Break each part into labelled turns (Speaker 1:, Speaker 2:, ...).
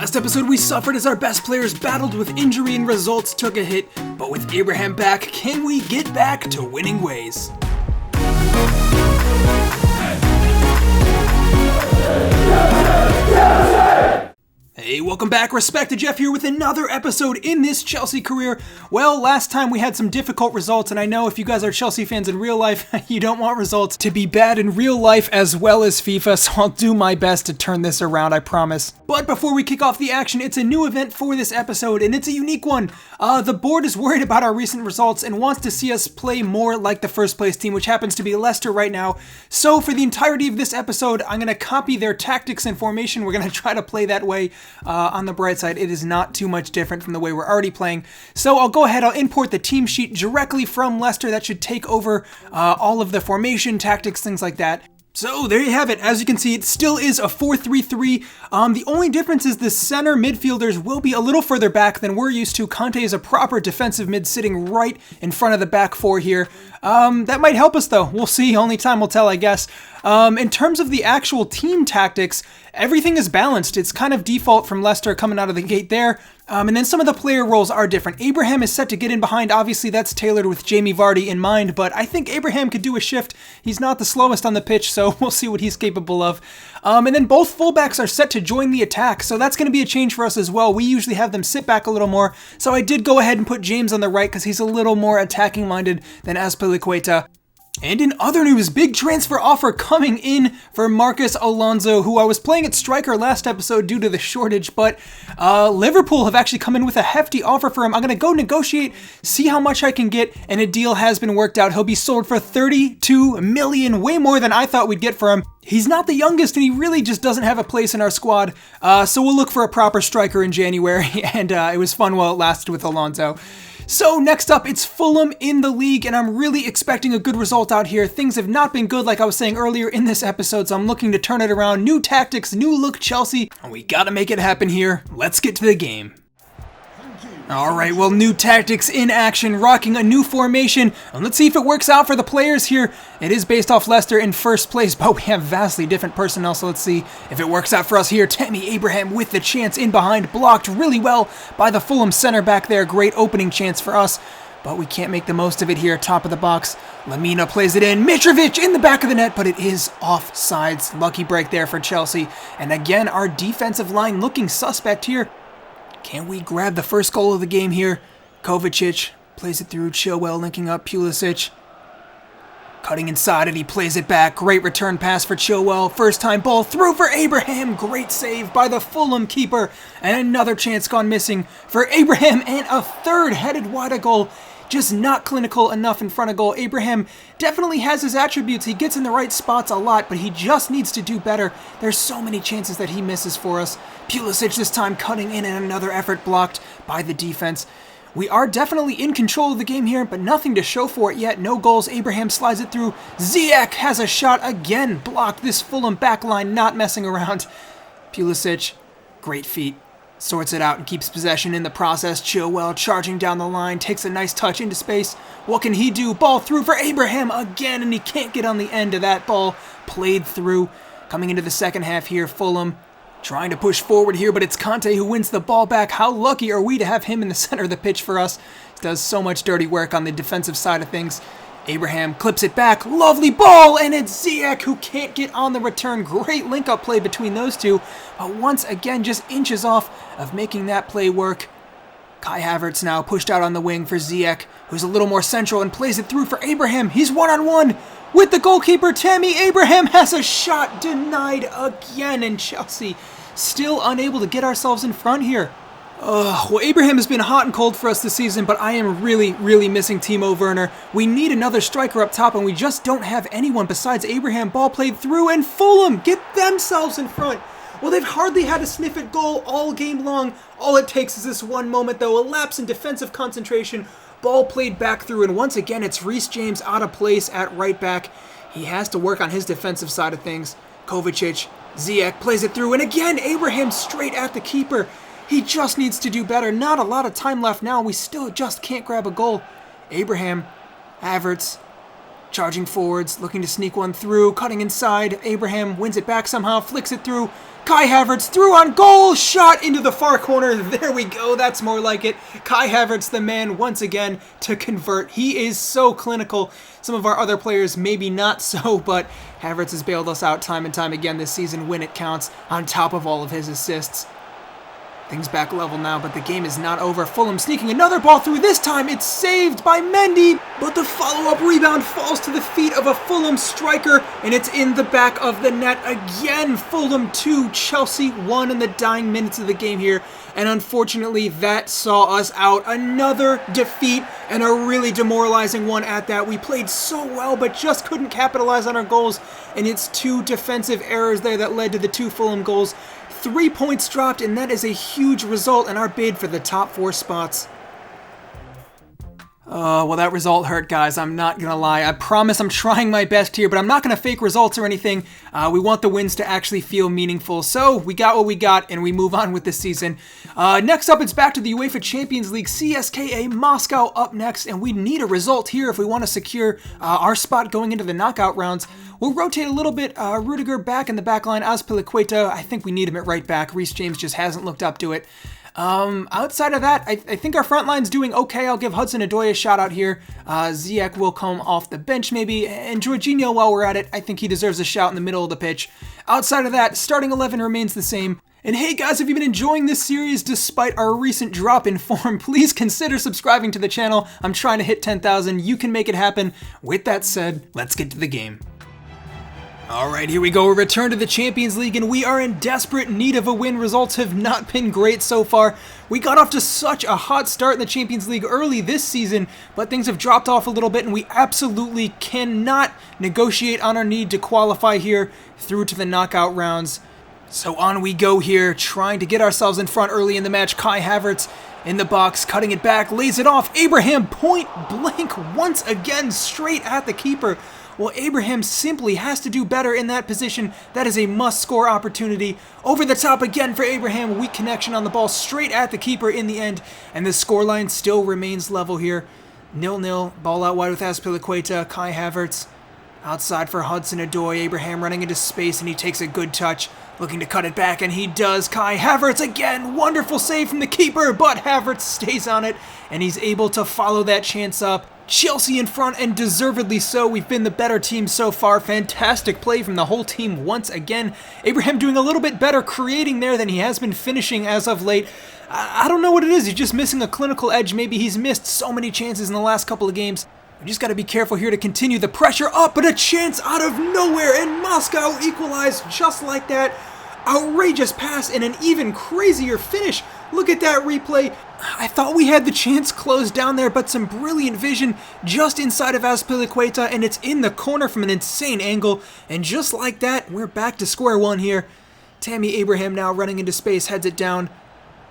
Speaker 1: Last episode we suffered as our best players battled with injury and results took a hit, but with Abraham back, can we get back to winning ways? Hey, welcome back. Respected Jeff here with another episode in this Chelsea career. Well, last time we had some difficult results, and I know if you guys are Chelsea fans in real life, you don't want results to be bad in real life as well as FIFA, so I'll do my best to turn this around, I promise. But before we kick off the action, it's a new event for this episode, and it's a unique one. The board is worried about our recent results and wants to see us play more like the first place team, which happens to be Leicester right now. So for the entirety of this episode, I'm going to copy their tactics and formation. We're going to try to play that way. On the bright side, it is not too much different from the way we're already playing. So I'll go ahead, I'll import the team sheet directly from Leicester. That should take over all of the formation, tactics, things like that. So there you have it. As you can see, it still is a 4-3-3. The only difference is the center midfielders will be a little further back than we're used to. Conte is a proper defensive mid sitting right in front of the back four here. That might help us though. We'll see. Only time will tell, I guess. In terms of the actual team tactics, everything is balanced. It's kind of default from Leicester coming out of the gate there. And then some of the player roles are different. Abraham is set to get in behind. Obviously, that's tailored with Jamie Vardy in mind, but I think Abraham could do a shift. He's not the slowest on the pitch, so we'll see what he's capable of. And then both fullbacks are set to join the attack, so that's going to be a change for us as well. We usually have them sit back a little more, so I did go ahead and put James on the right because he's a little more attacking-minded than Azpilicueta. And in other news, big transfer offer coming in for Marcos Alonso, who I was playing at striker last episode due to the shortage, but Liverpool have actually come in with a hefty offer for him. I'm going to go negotiate, see how much I can get, and a deal has been worked out. He'll be sold for 32 million, way more than I thought we'd get for him. He's not the youngest, and he really just doesn't have a place in our squad, so we'll look for a proper striker in January, and it was fun while it lasted with Alonso. So next up, it's Fulham in the league, and I'm really expecting a good result out here. Things have not been good like I was saying earlier in this episode, so I'm looking to turn it around. New tactics, new look Chelsea, and we gotta make it happen here. Let's get to the game. Alright, well, new tactics in action, rocking a new formation, and let's see if it works out for the players here. It is based off Leicester in first place, but we have vastly different personnel, so let's see if it works out for us here. Tammy Abraham with the chance in behind, blocked really well by the Fulham center back there. Great opening chance for us, but we can't make the most of it here. Top of the box, Lamina plays it in. Mitrovic in the back of the net, but it is offsides. Lucky break there for Chelsea, and again, our defensive line looking suspect here. Can we grab the first goal of the game here? Kovacic plays it through. Chilwell linking up Pulisic. Cutting inside and he plays it back. Great return pass for Chilwell. First time ball through for Abraham. Great save by the Fulham keeper. And another chance gone missing for Abraham. And a third headed wide a goal. Just not clinical enough in front of goal. Abraham definitely has his attributes. He gets in the right spots a lot, but he just needs to do better. There's so many chances that he misses for us. Pulisic this time cutting in and another effort blocked by the defense. We are definitely in control of the game here, but nothing to show for it yet. No goals. Abraham slides it through. Ziyech has a shot again. Blocked. This Fulham backline not messing around. Pulisic, great feet. Sorts it out and keeps possession in the process. Chilwell charging down the line, takes a nice touch into space. What can he do? Ball through for Abraham again, and he can't get on the end of that ball. Played through. Coming into the second half here, Fulham trying to push forward here, but it's Conte who wins the ball back. How lucky are we to have him in the center of the pitch for us? He does so much dirty work on the defensive side of things. Abraham clips it back. Lovely ball, and it's Ziyech who can't get on the return. Great link-up play between those two, but once again just inches off of making that play work. Kai Havertz now pushed out on the wing for Ziyech, who's a little more central and plays it through for Abraham. He's one-on-one with the goalkeeper. Tammy Abraham has a shot denied again, and Chelsea still unable to get ourselves in front here. Well, Abraham has been hot and cold for us this season, but I am really missing Timo Werner. We need another striker up top, and we just don't have anyone besides Abraham. Ball played through, and Fulham get themselves in front. Well, they've hardly had a sniff at goal all game long. All it takes is this one moment, though, a lapse in defensive concentration. Ball played back through, and once again, it's Reece James out of place at right back. He has to work on his defensive side of things. Kovacic, Ziyech plays it through, and again, Abraham straight at the keeper. He just needs to do better. Not a lot of time left now. We still just can't grab a goal. Abraham, Havertz, charging forwards, looking to sneak one through, cutting inside. Abraham wins it back somehow, flicks it through Kai Havertz through on goal, shot into the far corner. There we go, that's more like it. Kai Havertz, the man, once again, to convert. He is so clinical. Some of our other players maybe not so, but Havertz has bailed us out time and time again this season when it counts, on top of all of his assists. Things back level now, but the game is not over. Fulham sneaking another ball through. This time it's saved by Mendy, but the follow-up rebound falls to the feet of a Fulham striker, and it's in the back of the net again. Fulham 2, Chelsea 1 in the dying minutes of the game here, and unfortunately that saw us out. Another defeat, and a really demoralizing one at that. We played so well, but just couldn't capitalize on our goals, and it's 2 defensive errors there that led to the 2 Fulham goals. 3 points dropped, and that is a huge result in our bid for the top 4 spots. Well, that result hurt, guys. I'm not gonna lie. I promise I'm trying my best here, but I'm not gonna fake results or anything. We want the wins to actually feel meaningful. So we got what we got, and we move on with the season. Next up, it's back to the UEFA Champions League. CSKA Moscow up next, and we need a result here if we want to secure our spot going into the knockout rounds. We'll rotate a little bit. Rudiger back in the back line. Azpilicueta, I think we need him at right back. Reece James just hasn't looked up to it. Outside of that, I think our front line's doing okay. I'll give Hudson-Odoi a shout out here. Ziyech will come off the bench maybe, and Jorginho, while we're at it, I think he deserves a shout in the middle of the pitch. Outside of that, starting 11 remains the same. And hey guys, if you've been enjoying this series despite our recent drop in form, please consider subscribing to the channel. I'm trying to hit 10,000. You can make it happen. With that said, let's get to the game. Alright, here we go. We return to the Champions League, and we are in desperate need of a win. Results have not been great so far. We got off to such a hot start in the Champions League early this season, but things have dropped off a little bit, and we absolutely cannot negotiate on our need to qualify here through to the knockout rounds. So on we go here, trying to get ourselves in front early in the match. Kai Havertz in the box, cutting it back, lays it off. Abraham point blank once again straight at the keeper. Well, Abraham simply has to do better in that position. That is a must-score opportunity. Over the top again for Abraham. Weak connection on the ball straight at the keeper in the end. And the scoreline still remains level here. 0-0. Ball out wide with Azpilicueta. Kai Havertz outside for Hudson-Odoi. Abraham running into space, and he takes a good touch. Looking to cut it back, and he does. Kai Havertz again. Wonderful save from the keeper, but Havertz stays on it, and he's able to follow that chance up. Chelsea in front, and deservedly so. We've been the better team so far. Fantastic play from the whole team once again. Abraham doing a little bit better creating there than he has been finishing as of late. I don't know what it is. He's just missing a clinical edge. Maybe he's missed so many chances in the last couple of games. We just got to be careful here to continue the pressure up, but a chance out of nowhere, and Moscow equalized just like that. Outrageous pass and an even crazier finish. Look at that replay. I thought we had the chance closed down there, but some brilliant vision just inside of Azpilicueta, and it's in the corner from an insane angle. And just like that, we're back to square one here. Tammy Abraham now running into space, heads it down.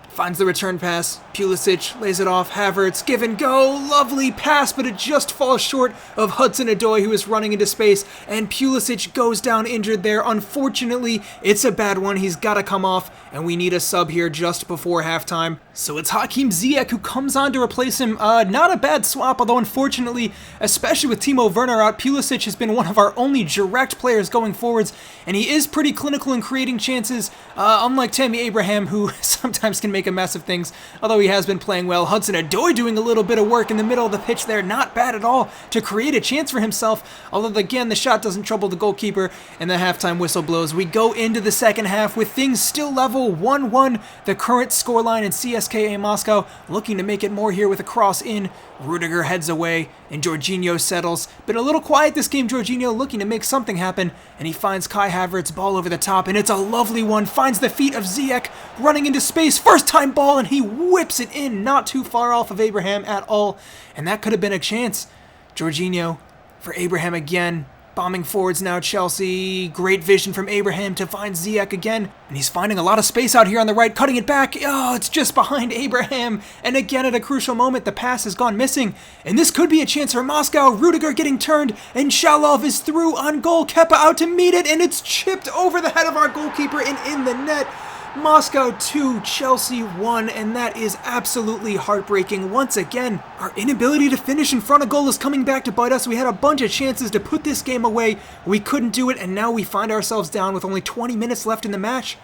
Speaker 1: Finds the return pass. Pulisic lays it off. Havertz, give and go. Lovely pass, but it just falls short of Hudson-Odoi, who is running into space. And Pulisic goes down injured there. Unfortunately, it's a bad one. He's got to come off, and we need a sub here just before halftime. So it's Hakim Ziyech who comes on to replace him. Not a bad swap, although unfortunately, especially with Timo Werner out, Pulisic has been one of our only direct players going forwards, and he is pretty clinical in creating chances, unlike Tammy Abraham, who sometimes can make a mess of things, although he has been playing well. Hudson-Odoi doing a little bit of work in the middle of the pitch there, not bad at all to create a chance for himself, although again the shot doesn't trouble the goalkeeper, and the halftime whistle blows. We go into the second half with things still level, 1-1, the current scoreline in CSKA Moscow, looking to make it more here with a cross in. Rudiger heads away, and Jorginho settles. Been a little quiet this game, Jorginho looking to make something happen, and he finds Kai Havertz, ball over the top, and it's a lovely one. Finds the feet of Ziyech, running into space, first time ball, and he whips it in, not too far off of Abraham at all, and that could have been a chance. Jorginho for Abraham again. Bombing forwards now, Chelsea. Great vision from Abraham to find Ziyech again. And he's finding a lot of space out here on the right, cutting it back. Oh, it's just behind Abraham. And again, at a crucial moment, the pass has gone missing. And this could be a chance for Moscow. Rudiger getting turned, and Shalov is through on goal. Kepa out to meet it, and it's chipped over the head of our goalkeeper and in the net. Moscow 2, Chelsea 1, and that is absolutely heartbreaking. Once again, our inability to finish in front of goal is coming back to bite us. We had a bunch of chances to put this game away. We couldn't do it, and now we find ourselves down with only 20 minutes left in the match.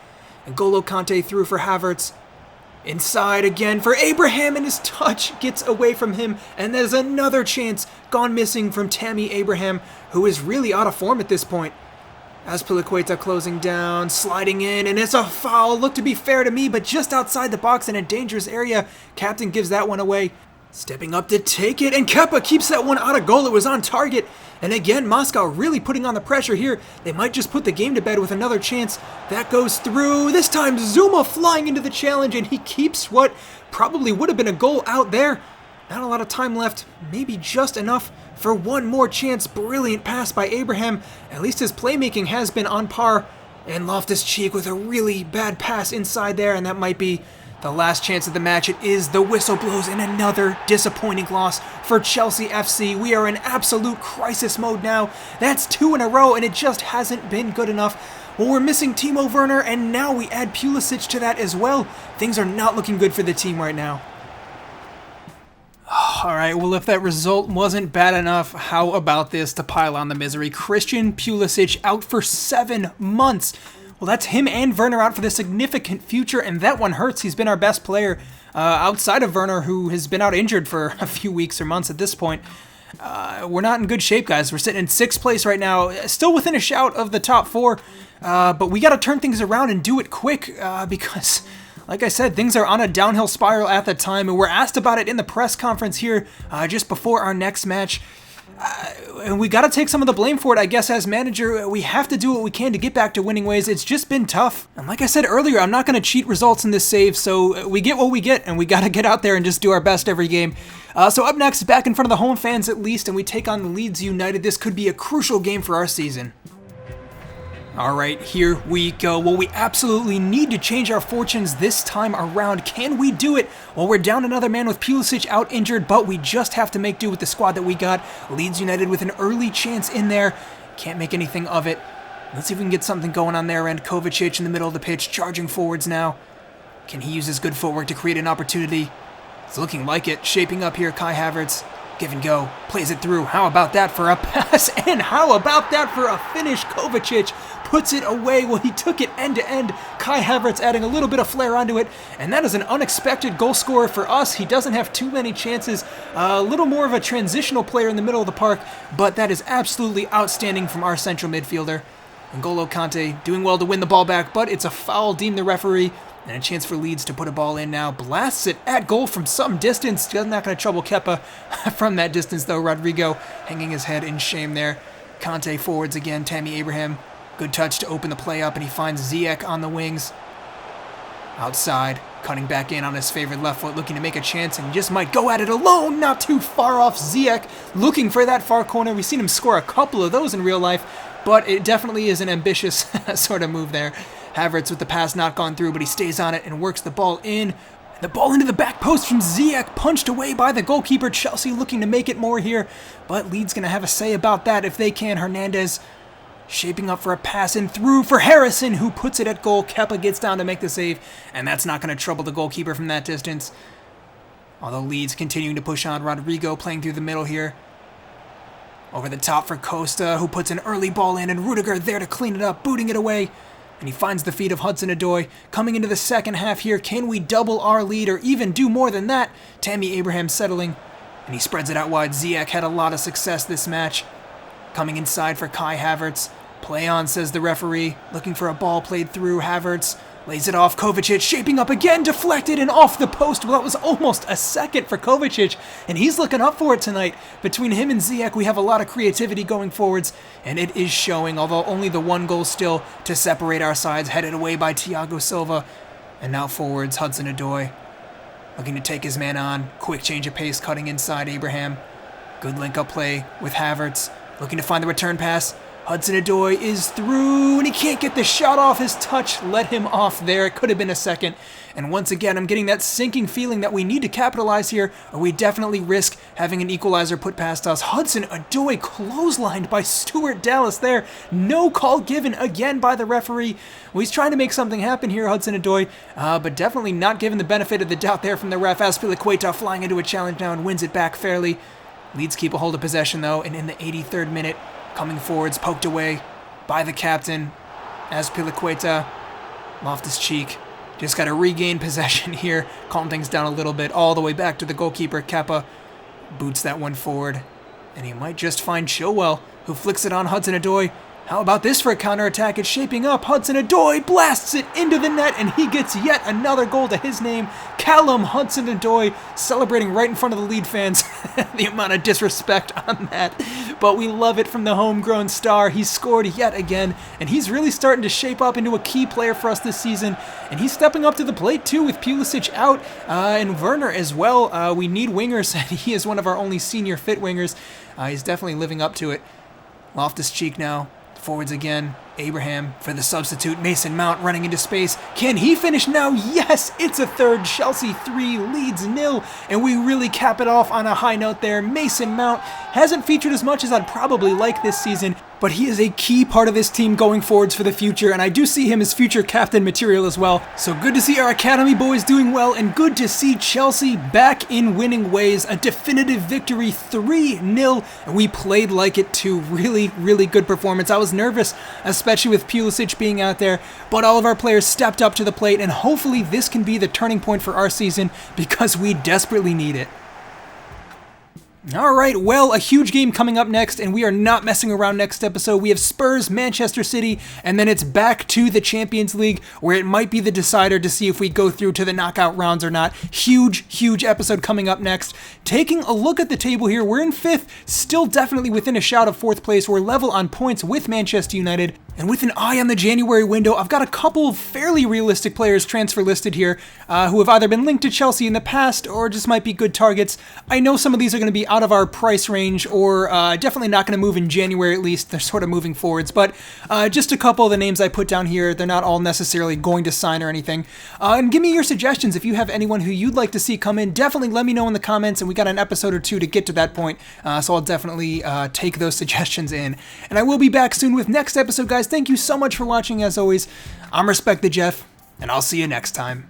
Speaker 1: N'Golo Kante through for Havertz. Inside again for Abraham, and his touch gets away from him, and there's another chance gone missing from Tammy Abraham, who is really out of form at this point. Azpilicueta closing down, sliding in, and it's a foul. Looked to be fair to me, but just outside the box in a dangerous area. Captain gives that one away. Stepping up to take it, and Kepa keeps that one out of goal. It was on target. And again, Moscow really putting on the pressure here. They might just put the game to bed with another chance. That goes through. This time, Zuma flying into the challenge, and he keeps what probably would have been a goal out there. Not a lot of time left. Maybe just enough for one more chance. Brilliant pass by Abraham. At least his playmaking has been on par. And Loftus-Cheek with a really bad pass inside there, and that might be the last chance of the match. It is. The whistle blows, and another disappointing loss for Chelsea FC. We are in absolute crisis mode now. That's 2 in a row, and it just hasn't been good enough. Well, we're missing Timo Werner, and now we add Pulisic to that as well. Things are not looking good for the team right now. Alright, well, if that result wasn't bad enough, how about this to pile on the misery? Christian Pulisic out for 7 months. Well, that's him and Werner out for the significant future, and that one hurts. He's been our best player outside of Werner, who has been out injured for a few weeks or months at this point. We're not in good shape, guys. We're sitting in 6th place right now, still within a shout of the top 4, but we got to turn things around and do it quick because, like I said, things are on a downhill spiral at the time, and we're asked about it in the press conference here just before our next match. And we got to take some of the blame for it, I guess, as manager. We have to do what we can to get back to winning ways. It's just been tough. And like I said earlier, I'm not going to cheat results in this save, so we get what we get, and we got to get out there and just do our best every game. So up next, back in front of the home fans at least, and we take on Leeds United. This could be a crucial game for our season. Alright, here we go. Well, we absolutely need to change our fortunes this time around. Can we do it? Well, we're down another man with Pulisic out injured, but we just have to make do with the squad that we got. Leeds United with an early chance in there. Can't make anything of it. Let's see if we can get something going on their end. Kovacic in the middle of the pitch, charging forwards now. Can he use his good footwork to create an opportunity? It's looking like it. Shaping up here, Kai Havertz. Give and go. Plays it through. How about that for a pass? And how about that for a finish? Kovacic puts it away. Well, he took it end to end. Kai Havertz adding a little bit of flair onto it. And that is an unexpected goal scorer for us. He doesn't have too many chances. A little more of a transitional player in the middle of the park. But that is absolutely outstanding from our central midfielder. N'Golo Kante doing well to win the ball back. But it's a foul, deemed the referee. And a chance for Leeds to put a ball in now. Blasts it at goal from some distance. Not going to trouble Kepa from that distance, though. Rodrigo hanging his head in shame there. Kante forwards again. Tammy Abraham. Good touch to open the play up, and he finds Ziyech on the wings. Outside. Cutting back in on his favorite left foot. Looking to make a chance, and he just might go at it alone. Not too far off. Ziyech looking for that far corner. We've seen him score a couple of those in real life, but it definitely is an ambitious sort of move there. Havertz with the pass not gone through, but he stays on it and works the ball in. The ball into the back post from Ziyech, punched away by the goalkeeper. Chelsea looking to make it more here, but Leeds going to have a say about that if they can. Hernandez shaping up for a pass and through for Harrison, who puts it at goal. Kepa gets down to make the save, and that's not going to trouble the goalkeeper from that distance. Although Leeds continuing to push on. Rodrigo playing through the middle here. Over the top for Costa, who puts an early ball in, and Rudiger there to clean it up, booting it away. And he finds the feet of Hudson-Odoi. Coming into the second half here, can we double our lead or even do more than that? Tammy Abraham settling, and he spreads it out wide. Ziyech had a lot of success this match. Coming inside for Kai Havertz. Play on, says the referee. Looking for a ball played through. Havertz lays it off. Kovacic shaping up again, deflected and off the post. Well, that was almost a second for Kovacic, and he's looking up for it tonight. Between him and Ziyech, we have a lot of creativity going forwards, and it is showing, although only the one goal still to separate our sides, headed away by Thiago Silva. And now forwards, Hudson-Odoi looking to take his man on. Quick change of pace, cutting inside Abraham. Good link-up play with Havertz, looking to find the return pass. Hudson-Odoi is through, and he can't get the shot off. His touch let him off there. It could have been a second. And once again, I'm getting that sinking feeling that we need to capitalize here, or we definitely risk having an equalizer put past us. Hudson-Odoi clotheslined by Stuart Dallas there. No call given again by the referee. Well, he's trying to make something happen here, Hudson-Odoi, but definitely not given the benefit of the doubt there from the ref. Azpilicueta flying into a challenge now and wins it back fairly. Leeds keep a hold of possession, though, and in the 83rd minute, coming forwards, poked away by the captain, Azpilicueta. Loftus-Cheek just got to regain possession here, calm things down a little bit, all the way back to the goalkeeper. Kepa boots that one forward, and he might just find Chilwell, who flicks it on Hudson-Odoi. How about this for a counterattack? It's shaping up. Hudson-Odoi blasts it into the net, and he gets yet another goal to his name. Callum Hudson-Odoi celebrating right in front of the Leeds fans. The amount of disrespect on that. But we love it from the homegrown star. He's scored yet again, and he's really starting to shape up into a key player for us this season. And he's stepping up to the plate too, with Pulisic out and Werner as well. We need wingers, and he is one of our only senior fit wingers. He's definitely living up to it. Loftus-Cheek now. Forwards again. Abraham for the substitute. Mason Mount running into space. Can he finish now? Yes, it's a third. Chelsea 3, Leeds 0. And we really cap it off on a high note there. Mason Mount hasn't featured as much as I'd probably like this season, but he is a key part of this team going forwards for the future, and I do see him as future captain material as well. So good to see our academy boys doing well, and good to see Chelsea back in winning ways. A definitive victory, 3-0, and we played like it too. Really, really good performance. I was nervous, especially with Pulisic being out there, but all of our players stepped up to the plate, and hopefully this can be the turning point for our season, because we desperately need it. Alright, well, a huge game coming up next, and we are not messing around next episode. We have Spurs, Manchester City, and then it's back to the Champions League, where it might be the decider to see if we go through to the knockout rounds or not. Huge, huge episode coming up next. Taking a look at the table here, we're in 5th, still definitely within a shout of 4th place. We're level on points with Manchester United. And with an eye on the January window, I've got a couple of fairly realistic players transfer listed here who have either been linked to Chelsea in the past or just might be good targets. I know some of these are going to be out of our price range or definitely not going to move in January at least. They're sort of moving forwards, but just a couple of the names I put down here. They're not all necessarily going to sign or anything. And give me your suggestions. If you have anyone who you'd like to see come in, definitely let me know in the comments, and we got an episode or two to get to that point, so I'll definitely take those suggestions in. And I will be back soon with next episode, guys. Thank you so much for watching, as always. I'm Respect the Jeff, and I'll see you next time.